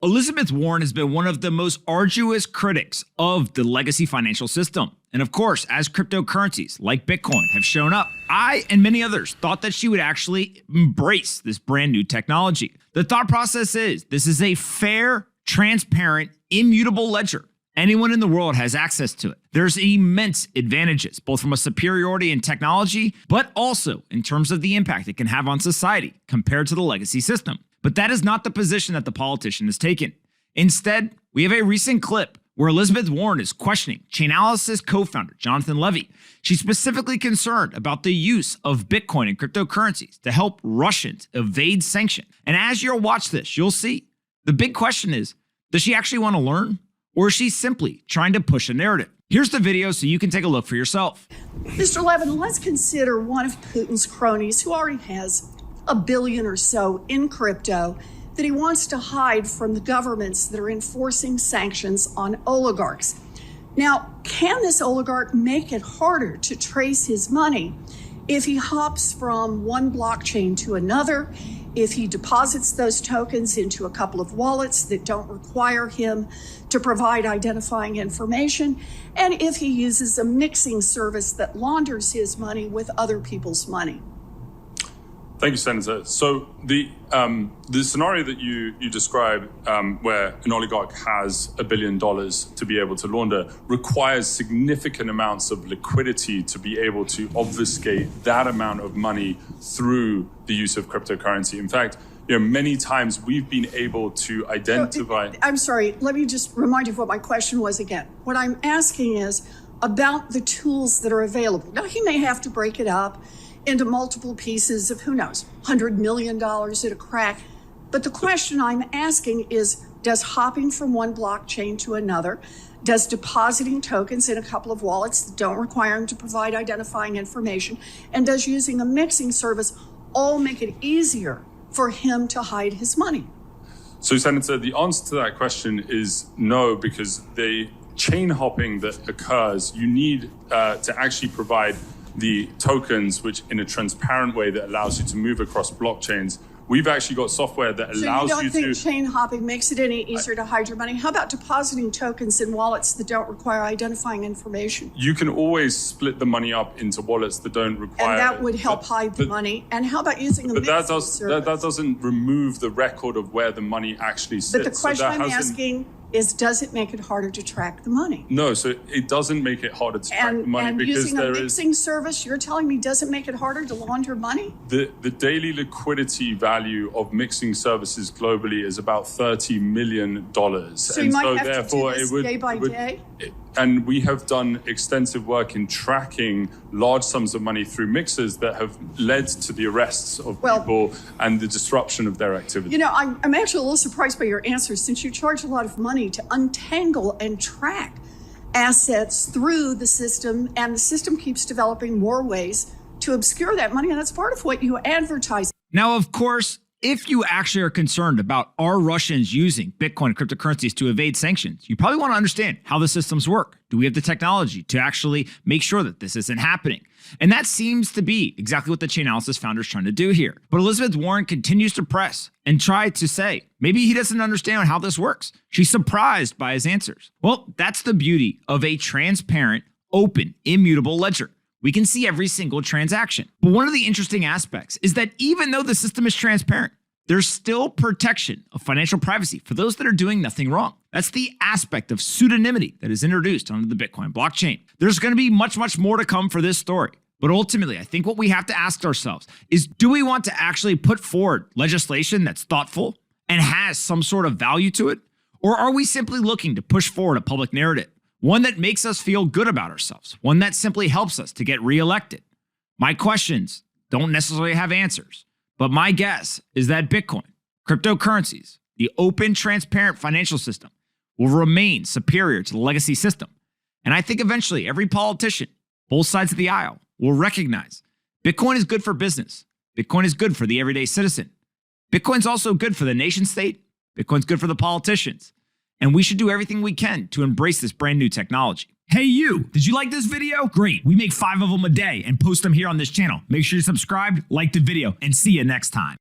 Elizabeth Warren has been one of the most arduous critics of the legacy financial system. And of course, as cryptocurrencies like Bitcoin have shown up, I and many others thought that she would actually embrace this brand new technology. The thought process is this is a fair, transparent, immutable ledger. Anyone in the world has access to it. There's immense advantages, both from a superiority in technology, but also in terms of the impact it can have on society compared to the legacy system. But that is not the position that the politician has taken. Instead, we have a recent clip where Elizabeth Warren is questioning Chainalysis co-founder Jonathan Levy. She's specifically concerned about the use of Bitcoin and cryptocurrencies to help Russians evade sanctions. And as you'll watch this, you'll see the big question is, does she actually want to learn? Or is she simply trying to push a narrative? Here's the video so you can take a look for yourself. Mr. Levin, let's consider one of Putin's cronies who already has $1 billion or so in crypto that he wants to hide from the governments that are enforcing sanctions on oligarchs. Now, can this oligarch make it harder to trace his money if he hops from one blockchain to another, if he deposits those tokens into a couple of wallets that don't require him to provide identifying information, and if he uses a mixing service that launders his money with other people's money? Thank you, Senator. So the scenario that you describe, where an oligarch has $1 billion to be able to launder, requires significant amounts of liquidity to be able to obfuscate that amount of money through the use of cryptocurrency. In fact, many times we've been able to identify. I'm sorry, let me just remind you of what my question was again. What I'm asking is about the tools that are available. Now, he may have to break it up into multiple pieces of, who knows, $100 million at a crack. But the question I'm asking is, does hopping from one blockchain to another, does depositing tokens in a couple of wallets that don't require him to provide identifying information, and does using a mixing service all make it easier for him to hide his money? So, Senator, the answer to that question is no, because the chain hopping that occurs, you need to actually provide the tokens, which in a transparent way that allows you to move across blockchains. We've actually got software that allows you to— So you don't think chain hopping makes it any easier to hide your money? How about depositing tokens in wallets that don't require identifying information? You can always split the money up into wallets that don't require— And that would help hide the money. And how about using a mixing service? That doesn't remove the record of where the money actually sits. But the question I'm asking is, does it make it harder to track the money? No, so it doesn't make it harder to track the money because using a mixing service, you're telling me, doesn't make it harder to launder money? The daily liquidity value of mixing services globally is about $30 million. So you might have to do this day by day? And we have done extensive work in tracking large sums of money through mixers that have led to the arrests of people and the disruption of their activity. I'm actually a little surprised by your answer, since you charge a lot of money to untangle and track assets through the system, and the system keeps developing more ways to obscure that money, and that's part of what you advertise. Now, of course, if you actually are concerned about are Russians using Bitcoin and cryptocurrencies to evade sanctions, you probably want to understand how the systems work. Do we have the technology to actually make sure that this isn't happening? And that seems to be exactly what the Chainalysis founder is trying to do here. But Elizabeth Warren continues to press and try to say, maybe he doesn't understand how this works. She's surprised by his answers. Well, that's the beauty of a transparent, open, immutable ledger. We can see every single transaction. But one of the interesting aspects is that even though the system is transparent, there's still protection of financial privacy for those that are doing nothing wrong. That's the aspect of pseudonymity that is introduced onto the Bitcoin blockchain. There's going to be much, much more to come for this story. But ultimately, I think what we have to ask ourselves is, do we want to actually put forward legislation that's thoughtful and has some sort of value to it? Or are we simply looking to push forward a public narrative? One that makes us feel good about ourselves, one that simply helps us to get reelected. My questions don't necessarily have answers, but my guess is that Bitcoin, cryptocurrencies, the open, transparent financial system will remain superior to the legacy system. And I think eventually every politician, both sides of the aisle, will recognize Bitcoin is good for business. Bitcoin is good for the everyday citizen. Bitcoin's also good for the nation state. Bitcoin's good for the politicians. And we should do everything we can to embrace this brand new technology. Hey you, did you like this video? Great, we make 5 of them a day and post them here on this channel. Make sure you're subscribed, like the video, and see you next time.